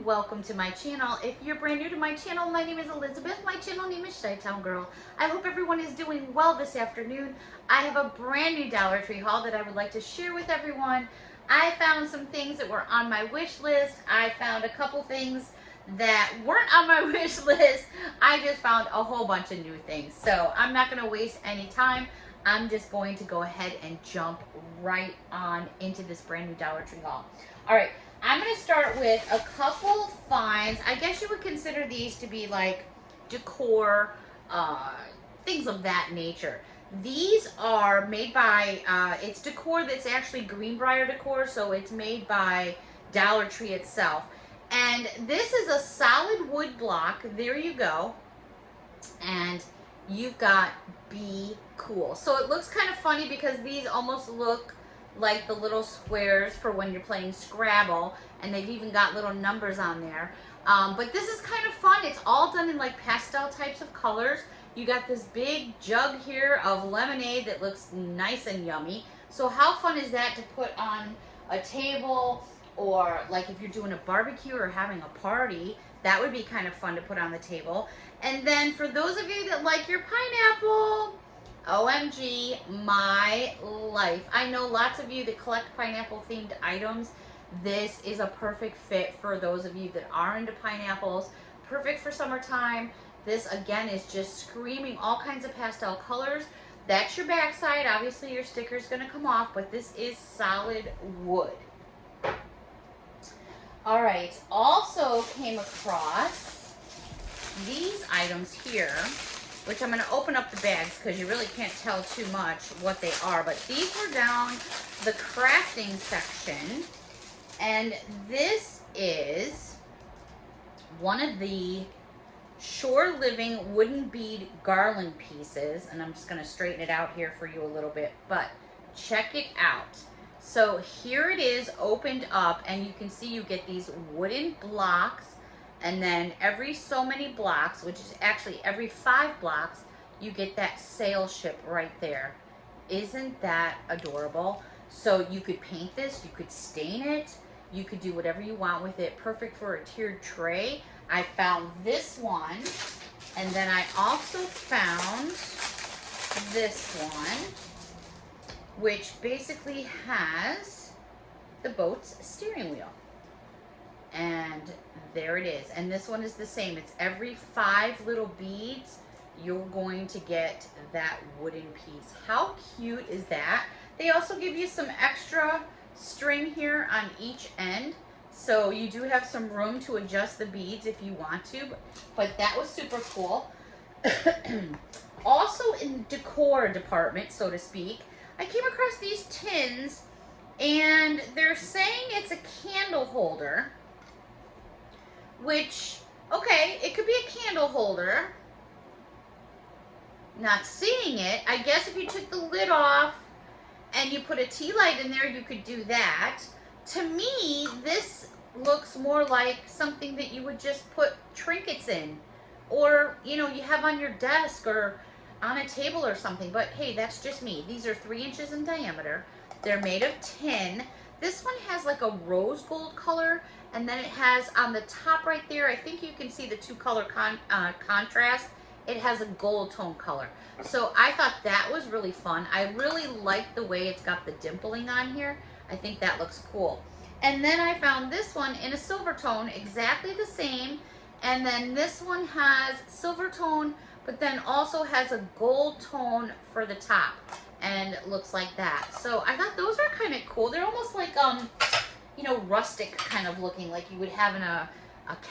welcome to my channel. If you're brand new to my channel, my name is Elizabeth. My channel name is Chi-Town Girl. I hope everyone is doing well this afternoon. I have a brand new Dollar Tree haul that I would like to share with everyone. I found some things that were on my wish list. I found a couple things that weren't on my wish list. I just found a whole bunch of new things. So I'm not going to waste any time. I'm just going to go ahead and jump right on into this brand new Dollar Tree haul. All right, I'm going to start with a couple finds. I guess you would consider these to be like decor, things of that nature. These are made by, it's decor that's actually Greenbrier decor, so it's made by Dollar Tree itself. And this is a solid wood block. There you go. And you've got Be Cool. So it looks kind of funny because these almost look like the little squares for when you're playing Scrabble, and they've even got little numbers on there. But this is kind of fun. It's all done in like pastel types of colors. You got this big jug here of lemonade that looks nice and yummy. So how fun is that to put on a table, or like if you're doing a barbecue or having a party? That would be kind of fun to put on the table. And then for those of you that like your pineapple, OMG, my life. I know lots of you that collect pineapple themed items. This is a perfect fit for those of you that are into pineapples. Perfect for summertime. This again is just screaming all kinds of pastel colors. That's your backside. Obviously your sticker's gonna come off, but this is solid wood. All right, also came across these items here, which I'm going to open up the bags because you really can't tell too much what they are. But these were down the crafting section, and this is one of the Shore Living wooden bead garland pieces, and I'm just going to straighten it out here for you a little bit, but check it out. So here it is opened up, and you can see you get these wooden blocks, and then every so many blocks, which is actually every 5 blocks, you get that sail ship right there. Isn't that adorable? So you could paint this, you could stain it, you could do whatever you want with it. Perfect for a tiered tray. I found this one, and then I also found this one, which basically has the boat's steering wheel. And there it is. And this one is the same. It's every 5 little beads, you're going to get that wooden piece. How cute is that? They also give you some extra string here on each end. So you do have some room to adjust the beads if you want to. But that was super cool. Also in decor department, so to speak, I came across these tins, and they're saying it's a candle holder, which, okay, it could be a candle holder. Not seeing it. I guess if you took the lid off and you put a tea light in there, you could do that. To me, this looks more like something that you would just put trinkets in, or, you know, you have on your desk or on a table or something. But hey, that's just me. These are 3 inches in diameter. They're made of tin. This one has like a rose gold color, and then it has on the top right there, I think you can see the 2 color contrast. It has a gold tone color. So I thought that was really fun. I really like the way it's got the dimpling on here. I think that looks cool. And then I found this one in a silver tone, exactly the same. And then this one has silver tone, but then also has a gold tone for the top, and it looks like that. So I thought those are kind of cool. They're almost like, you know, rustic kind of looking, like you would have in a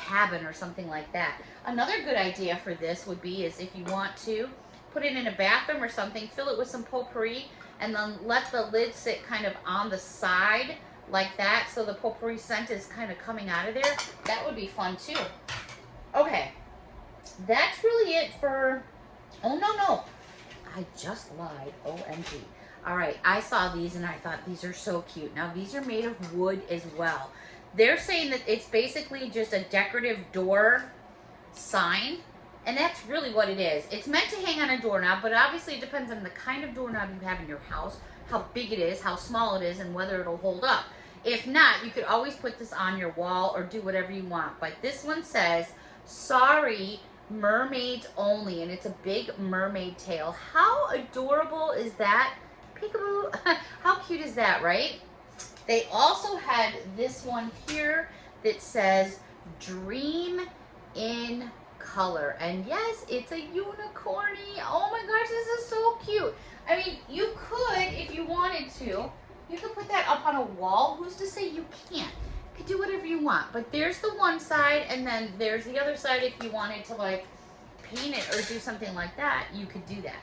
cabin or something like that. Another good idea for this would be is if you want to put it in a bathroom or something, fill it with some potpourri, and then let the lid sit kind of on the side like that, so the potpourri scent is kind of coming out of there. That would be fun too. Okay. That's really it for, oh no, I just lied, OMG. All right, I saw these and I thought these are so cute. Now these are made of wood as well. They're saying that it's basically just a decorative door sign, and that's really what it is. It's meant to hang on a doorknob, but obviously it depends on the kind of doorknob you have in your house, how big it is, how small it is, and whether it'll hold up. If not, you could always put this on your wall or do whatever you want. But this one says, sorry, mermaids only, and it's a big mermaid tail. How adorable is that? Peekaboo. How cute is that, right? They also had this one here that says dream in color. And yes, it's a unicorny. Oh my gosh, this is so cute. I mean, you could, if you wanted to, you could put that up on a wall. Who's to say you can't? You could do whatever you want. But there's the one side, and then there's the other side. If you wanted to like paint it or do something like that, you could do that.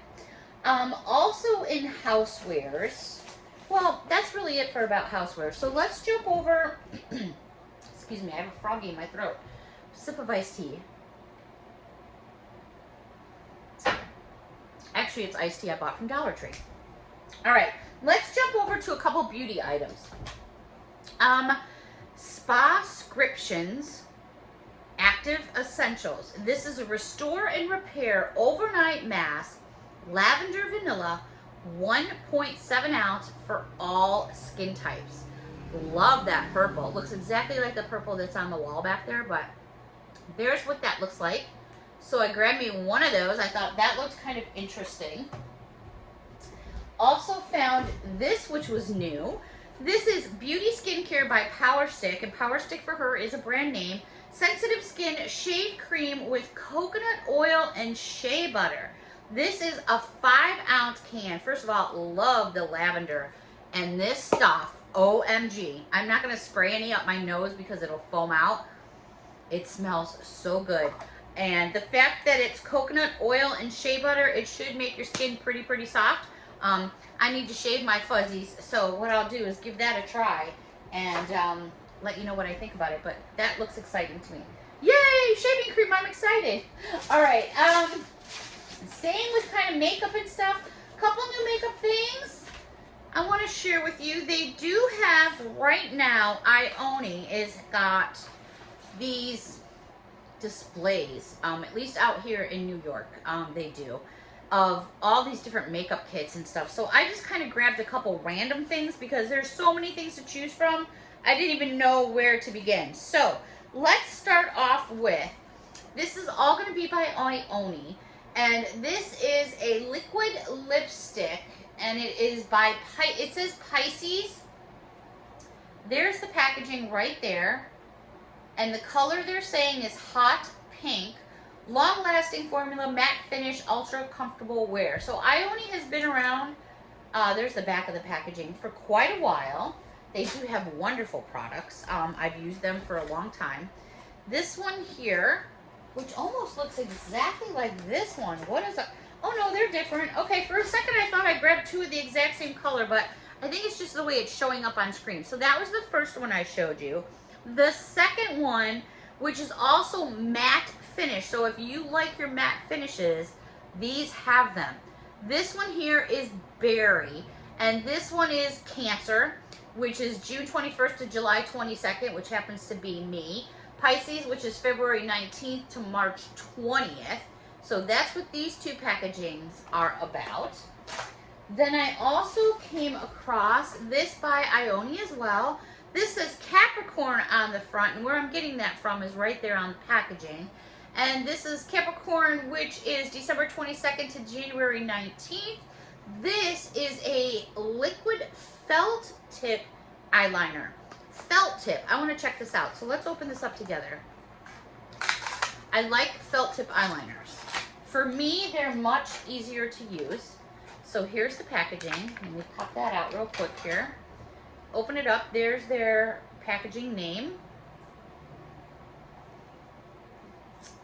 Also in housewares, well, that's really it for about housewares. So let's jump over, excuse me, I have a froggy in my throat. Sip of iced tea. Actually, it's iced tea I bought from Dollar Tree. All right, let's jump over to a couple beauty items. Spa-scriptions Active Essentials. This is a restore and repair overnight mask, lavender vanilla, 1.7 ounce for all skin types. Love that purple. It looks exactly like the purple that's on the wall back there, but there's what that looks like. So I grabbed me one of those. I thought that looked kind of interesting. Also found this, which was new. This is Beauty Skincare by Power Stick, and Power Stick for her is a brand name. Sensitive Skin Shave Cream with coconut oil and shea butter. This is a 5-ounce can. First of all, love the lavender. And this stuff, OMG. I'm not going to spray any up my nose because it'll foam out. It smells so good. And the fact that it's coconut oil and shea butter, it should make your skin pretty soft. I need to shave my fuzzies, so what I'll do is give that a try and let you know what I think about it. But that looks exciting to me. Yay, shaving cream, I'm excited. All right, staying with kind of makeup and stuff, a couple new makeup things I want to share with you. They do have right now, Ioni is got these displays, at least out here in New York, they do, of all these different makeup kits and stuff. So I just kind of grabbed a couple random things because there's so many things to choose from. I didn't even know where to begin. So let's start off with, this is all going to be by Ioni, and this is a liquid lipstick, and it is by, it says Pisces. There's the packaging right there. And the color they're saying is hot pink, long-lasting formula, matte finish, ultra comfortable wear. So Ioni has been around, there's the back of the packaging, for quite a while. They do have wonderful products. I've used them for a long time. This one here, which almost looks exactly like this one. What is it? Oh no, they're different. Okay, for a second I thought I grabbed two of the exact same color, but I think it's just the way it's showing up on screen. So that was the first one I showed you. The second one, which is also matte finish, so if you like your matte finishes, these have them. This one here is Berry, and this one is Cancer, which is June 21st to July 22nd, which happens to be me. Pisces, which is February 19th to March 20th. So that's what these two packagings are about. Then I also came across this by Ioni as well. This says Capricorn on the front, and where I'm getting that from is right there on the packaging. And this is Capricorn, which is December 22nd to January 19th. This is a liquid felt tip eyeliner. Felt tip. I want to check this out. So let's open this up together. I like felt tip eyeliners. For me, they're much easier to use. So here's the packaging. Let me pop that out real quick here. Open it up. There's their packaging name.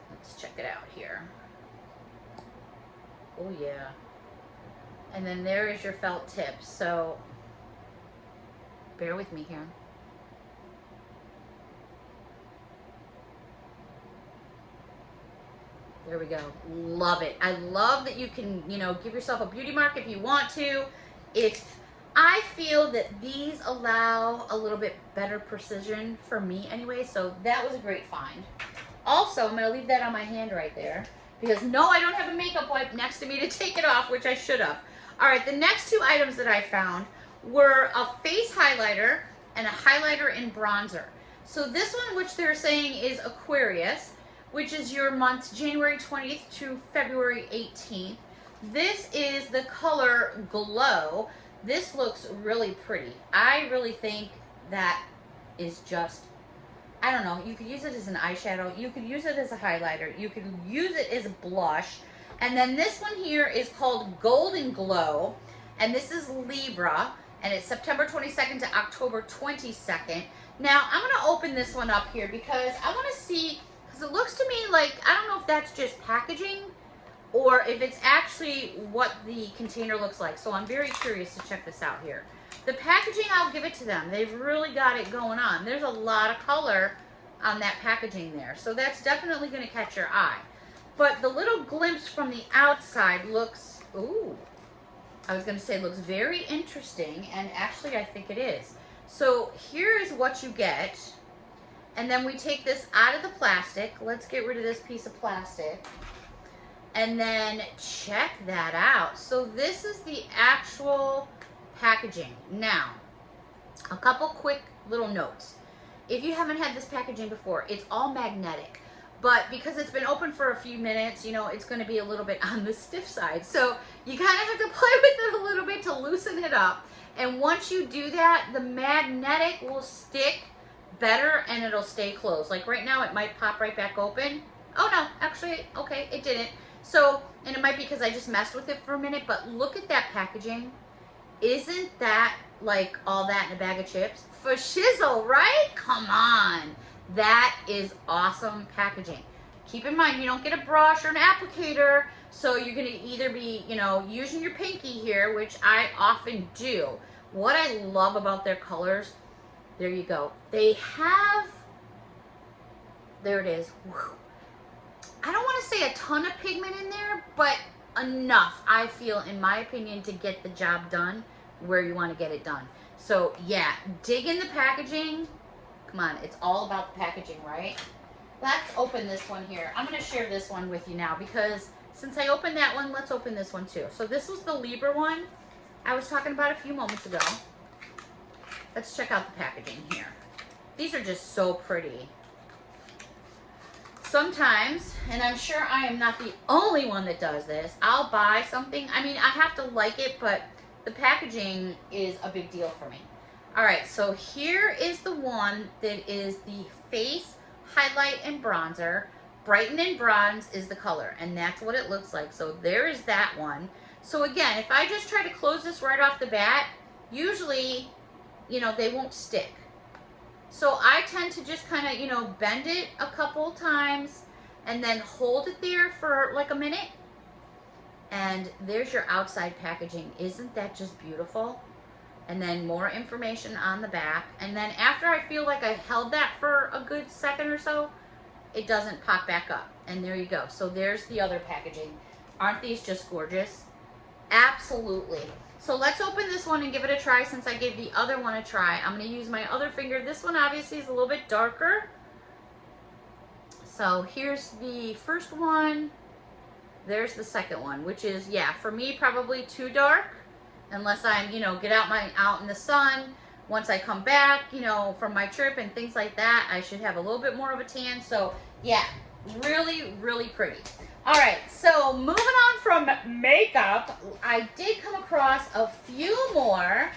Let's check it out here. Oh yeah. And then there is your felt tip. So bear with me here. There we go. Love it. I love that you can, you know, give yourself a beauty mark if you want to. If I feel that these allow a little bit better precision for me anyway, so that was a great find. Also, I'm going to leave that on my hand right there because no, I don't have a makeup wipe next to me to take it off, which I should have. All right, the next two items that I found were a face highlighter, and a highlighter and bronzer. So this one, which they're saying is Aquarius, which is your months January 20th to February 18th. This is the color Glow. This looks really pretty. I really think that is just, I don't know, you could use it as an eyeshadow, you could use it as a highlighter, you could use it as a blush. And then this one here is called Golden Glow, and this is Libra, and it's September 22nd to October 22nd. Now, I'm going to open this one up here because I want to see, because it looks to me like, I don't know if that's just packaging or if it's actually what the container looks like. So I'm very curious to check this out here. The packaging, I'll give it to them. They've really got it going on. There's a lot of color on that packaging there. So that's definitely going to catch your eye. But the little glimpse from the outside looks, ooh, I was going to say looks very interesting. And actually, I think it is. So here is what you get. And then we take this out of the plastic. Let's get rid of this piece of plastic. And then check that out. So this is the actual packaging. Now, a couple quick little notes. If you haven't had this packaging before, it's all magnetic. But because it's been open for a few minutes, you know, it's going to be a little bit on the stiff side. So you kind of have to play with it a little bit to loosen it up. And once you do that, the magnetic will stick better and it'll stay closed. Like right now, it might pop right back open. Oh no, actually, okay, it didn't. So, and it might be because I just messed with it for a minute, but look at that packaging. Isn't that like all that in a bag of chips? For shizzle, right? Come on. That is awesome packaging. Keep in mind, you don't get a brush or an applicator, so you're going to either be, you know, using your pinky here, which I often do. What I love about their colors, there you go. They have, there it is. Whew. I don't want to say a ton of pigment in there, but enough, I feel, in my opinion, to get the job done where you want to get it done. So yeah, dig in the packaging. Come on, it's all about the packaging, right? Let's open this one here. I'm going to share this one with you now because since I opened that one, let's open this one too. So this was the Libra one I was talking about a few moments ago. Let's check out the packaging here. These are just so pretty. Sometimes, and I'm sure I am not the only one that does this, I'll buy something. I mean, I have to like it, but the packaging is a big deal for me. All right, so here is the one that is the face highlight and bronzer. Brighten and Bronze is the color, and that's what it looks like. So there is that one. So again, if I just try to close this right off the bat, usually, you know, they won't stick. So I tend to just kind of, you know, bend it a couple times and then hold it there for like a minute. And there's your outside packaging. Isn't that just beautiful? And then more information on the back. And then after I feel like I held that for a good second or so, it doesn't pop back up. And there you go. So there's the other packaging. Aren't these just gorgeous? Absolutely. So let's open this one and give it a try since I gave the other one a try. I'm going to use my other finger. This one obviously is a little bit darker. So here's the first one. There's the second one, which is, yeah, for me, probably too dark. Unless I'm, you know, get out in the sun. Once I come back, you know, from my trip and things like that, I should have a little bit more of a tan. So yeah, really, really pretty. All right, so moving on from makeup, I did come across a few more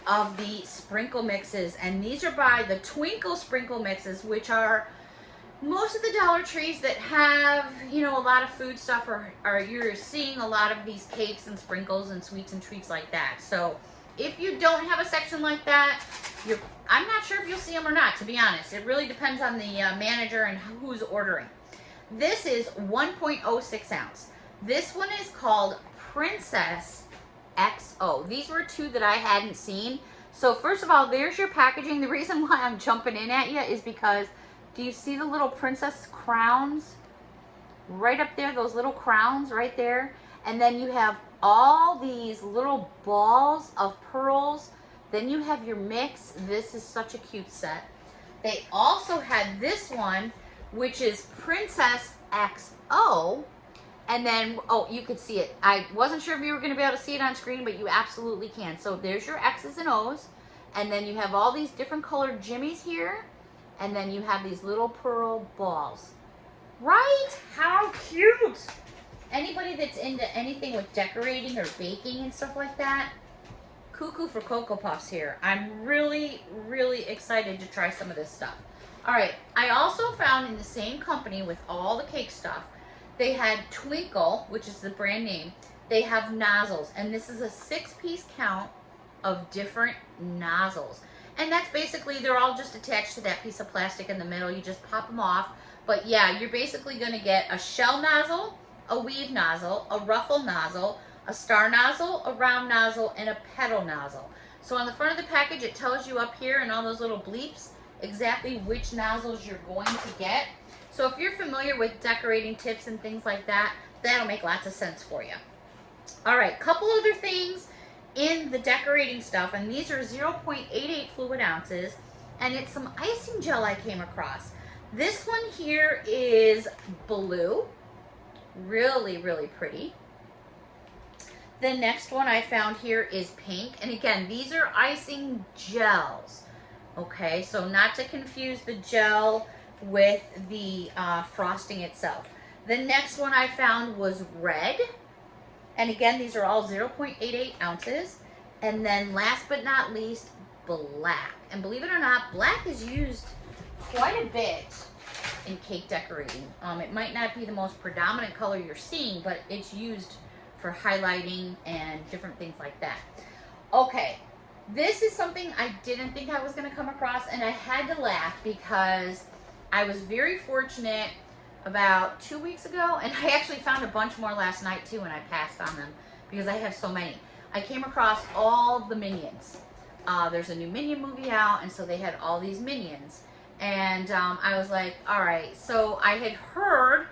of the sprinkle mixes, and these are by the Twinkle Sprinkle Mixes, which are most of the Dollar Trees that have, you know, a lot of food stuff, or you're seeing a lot of these cakes and sprinkles and sweets and treats like that. So if you don't have a section like that, I'm not sure if you'll see them or not, to be honest. It really depends on the manager and who's ordering. This is 1.06 ounce. This one is called Princess XO. These were two that I hadn't seen. So first of all, there's your packaging. The reason why I'm jumping in at you is because, do you see the little princess crowns right up there? Those little crowns right there. And then you have all these little balls of pearls. Then you have your mix. This is such a cute set. They also had this one, which is Princess XO. And then, oh, you could see it. I wasn't sure if you were going to be able to see it on screen, but you absolutely can. So there's your X's and O's. And then you have all these different colored jimmies here. And then you have these little pearl balls. Right? How cute! Anybody that's into anything with decorating or baking and stuff like that, cuckoo for Cocoa Puffs here. I'm really, really excited to try some of this stuff. All right, I also found in the same company with all the cake stuff, they had Twinkle, which is the brand name. They have nozzles, and this is a 6-piece count of different nozzles. And that's basically, they're all just attached to that piece of plastic in the middle. You just pop them off. But yeah, you're basically gonna get a shell nozzle, a weave nozzle, a ruffle nozzle, a star nozzle, a round nozzle, and a petal nozzle. So on the front of the package, it tells you up here in all those little bleeps exactly which nozzles you're going to get. So if you're familiar with decorating tips and things like that, that'll make lots of sense for you. All right, couple other things in the decorating stuff, and these are 0.88 fluid ounces, and it's some icing gel I came across. This one here is blue, really, really pretty. The next one I found here is pink, and again, these are icing gels, okay? So not to confuse the gel with the frosting itself. The next one I found was red, and again, these are all 0.88 ounces. And then last but not least, black. And believe it or not, black is used quite a bit in cake decorating. It might not be the most predominant color you're seeing, but it's used for highlighting and different things like that. Okay, this is something I didn't think I was going to come across, and I had to laugh because I was very fortunate about 2 weeks ago, and I actually found a bunch more last night too, and I passed on them because I have so many. I came across all the Minions. There's a new Minion movie out, and so they had all these Minions. And I was like, all right. So I had heard,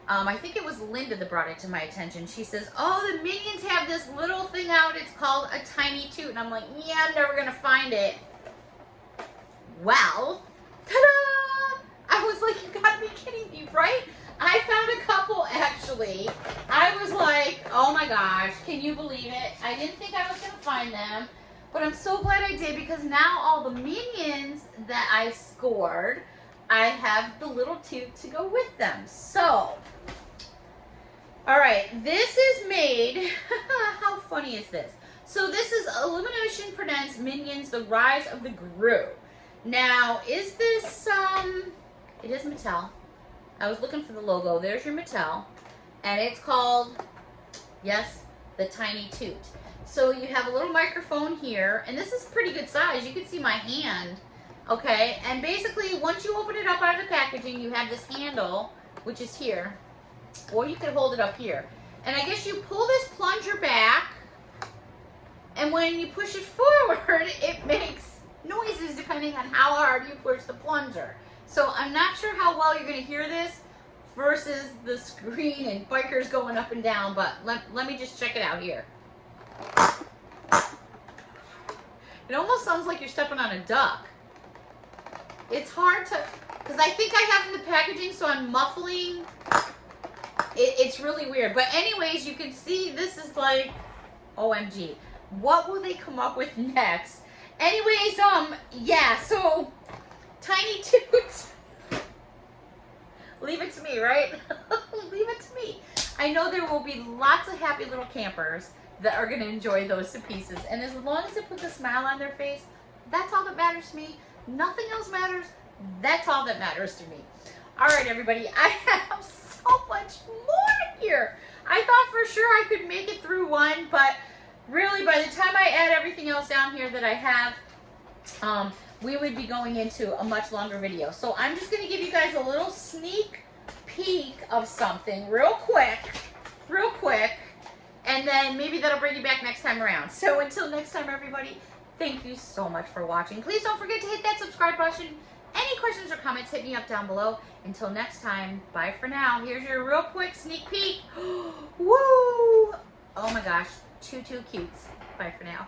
I think it was Linda that brought it to my attention. She says, oh, the Minions have this little thing out. It's called a Tiny Toot. And I'm like, yeah, I'm never going to find it. Well, ta-da! I was like, you gotta be kidding me, right? I found a couple, actually. I was like, oh my gosh, can you believe it? I didn't think I was going to find them, but I'm so glad I did, because now all the Minions that I scored, I have the little toot to go with them. So, all right, this is made, how funny is this? So this is Illumination Presents Minions, The Rise of the Gru. Now, is this, it is Mattel. I was looking for the logo. There's your Mattel. And it's called, yes, the Tiny Toot. So you have a little microphone here. And this is pretty good size. You can see my hand. Okay. And basically, once you open it up out of the packaging, you have this handle, which is here. Or you could hold it up here. And I guess you pull this plunger back. And when you push it forward, it makes noises depending on how hard you push the plunger. So I'm not sure how well you're going to hear this versus the screen and bikers going up and down, but let me just check it out here. It almost sounds like you're stepping on a duck. It's hard to, because I think I have in the packaging, so I'm muffling. It's really weird. But anyways, you can see this is like, OMG. What will they come up with next? Anyways, yeah, so Tiny Toots. Leave it to me, right? Leave it to me. I know there will be lots of happy little campers that are going to enjoy those to pieces. And as long as it puts a smile on their face, that's all that matters to me. Nothing else matters. That's all that matters to me. All right, everybody. I have so much more here. I thought for sure I could make it through one, but really by the time I add everything else down here that I have, we would be going into a much longer video. So I'm just going to give you guys a little sneak peek of something real quick, and then maybe that'll bring you back next time around. So until next time, everybody, thank you so much for watching. Please don't forget to hit that subscribe button. Any questions or comments, hit me up down below. Until next time, bye for now. Here's your real quick sneak peek. Woo! Oh my gosh, too cutes. Bye for now.